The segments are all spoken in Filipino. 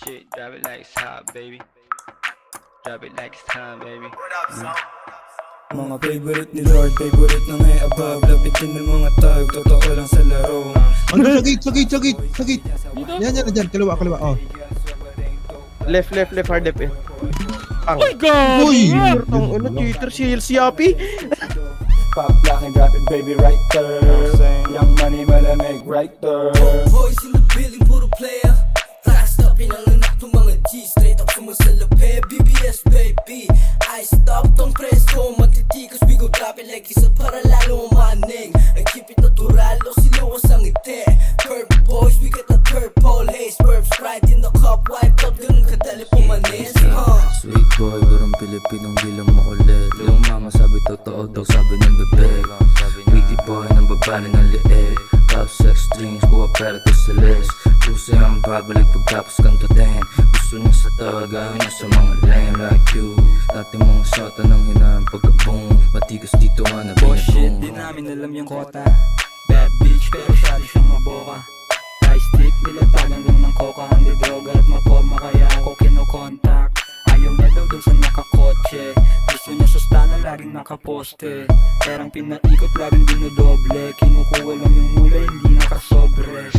shit, drop it like it's hot, baby. Drop it like it's time, baby. Mga favorite ni Lord, favorite na ngay above. Lapitin ng mga tag, totoo lang sa laro. Ano, sagit. Yan, kaliwa, oh. Left, hard left eh. Oh my God! Uy! Tong ano, cheater si Yapi. Pop lock and drop it, baby, right there. Young money, malamig, right there. Boys in the building, puro player. Flashed up, pinanganak ng mga G. Straight up sumasalape, BBS baby. I stop tong presko, matitikas. We go drop it like isa para lalo maning. I keep it natural, o siluwas ang ngiti. Purple boys, we got the purple haze. Purple Sprite in the cup, wiped up, ganun kadali pumanis. Sweet boy, durang Pilipinong di lang makulit. Yung mama sabi totoo daw, sabi ng bebe. Witty boy, nang babali ng liit. Love, sex, dreams, kuha pera to sa list. Puso ang babalik pagtapos kantutin. Gusto niya sa tawag, ayaw niya sa mga lame like you. Dati mong sota ng hinaan pagka-boom. Matigas dito nga na Bullshit, binagong. di namin alam yung kota. Bad bitch, pero syado siyang maboka. High stick, nilatagan lang ng coca. Hindi droga at maporma, kaya ako kinokontak. Ayaw niya daw dun sa nakakotse. Gusto niya sa stana, laging nakaposte. Perang pinaikot, laging dinodoble. Kinukuha lang yung hula, hindi nakasobre.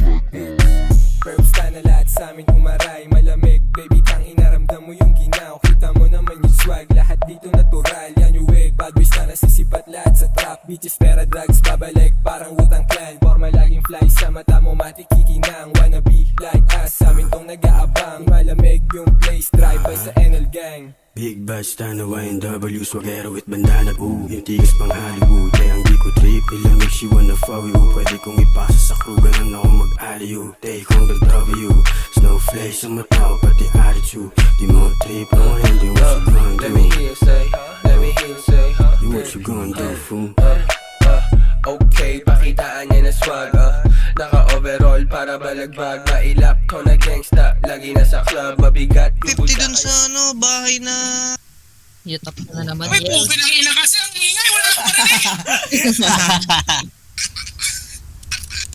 Verbs ka na lahat sa amin umaray. Malamig, baby, tang inaramdam mo yung ginaw. Kita mo naman yung swag, lahat dito natural. Yan yung wig, bad boys na nasisipat lahat sa trap. Bitches, pera, drugs, babalik parang Wu-Tang Clan. Forma laging fly sa mata mo, matikikinang. Wanna be like us, sa amin tong nag-aabang. Malamig yung place, drive by sa NL Gang. Big Bash, Tanawa, and W, swagero with bandana, ooh. Yung tigas pang Hollywood, kaya ang di ko trip. Ilamig she wanna follow you. Pwede kong ipasa sa crew, ganun ako mag-aliw. Take on the W, snowflake sa mata, pati attitude. Di mo trip, no, hindi what you gonna do. Let me hear you say, You what you gonna do, fool? okay, pakitaan niya na swag, naka-overall para balagbag. Mailap ko na gangsta, lagi na sa club. Mabigat, 50 dun sa ano, bahay na... Yatap na naman. Uy, pugi ng ina kasi ang ingay, wala akong marinig.